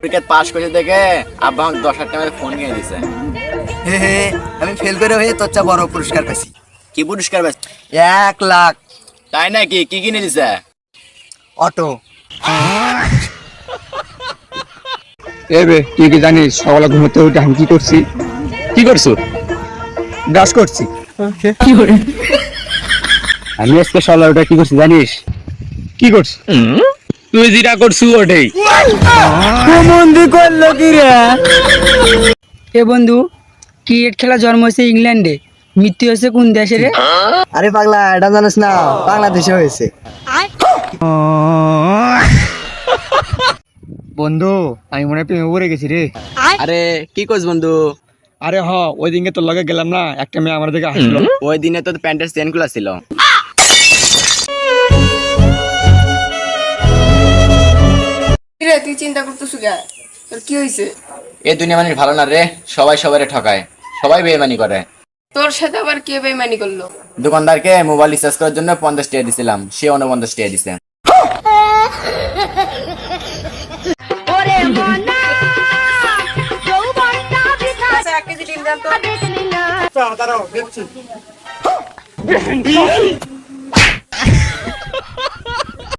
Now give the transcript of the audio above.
পরীক্ষা পাস করে দেখে আব্বা আমাকে 10,000 টাকা ফোন কিনে দিছে। হে আমি ফেল করে হয়ে তোর চা বড় পুরস্কার পেয়েছি। কি পুরস্কার পাইছ? 1,00,000 তাই নাকি? কি কিনে দিছে? অটো। এবে তুই কি জানিস সকালে ঘুমোতে উঠে আমি কি করছি? কি করছো? ব্রাশ করছি। আমি আজকে সকালে উঠে কি করছি জানিস? কি করছি? তুই যেটা করছু ওটাই। বন্ধু করলো কি রে? এ বন্ধু, ক্রিকেট খেলা জন্ম হয়েছে ইংল্যান্ডে, মৃত্যু হয়েছে কোন দেশে রে? আরে পাগলা, এটা জানিস না, বাংলাদেশে হয়েছে। বন্ধু আমি মনে হয় প্রেমে পড়ে গেছি রে। আরে কি করছ বন্ধু? আরে ওই দিনকে তোর লগে গেলাম না, একটা মেয়ে আমার দিকে আসলো। ওই দিনে তো প্যান্টের চেন খোলা ছিল। রে তুই চিন্তা করতেছ কে? তোর কি হয়েছে? এই দুনিয়া মানুষ ভালো না রে, সবাই সবারে ঠকায়, সবাই বেইমানি করে। তোর সাথে আবার কে বেইমানি করলো? দোকানদারকে মোবাইল রিচার্জ করার জন্য 50 টাকা দিছিলাম, সে 49 টাকা দিছে। আচ্ছা, 1 কেজি ডিম দেন তো।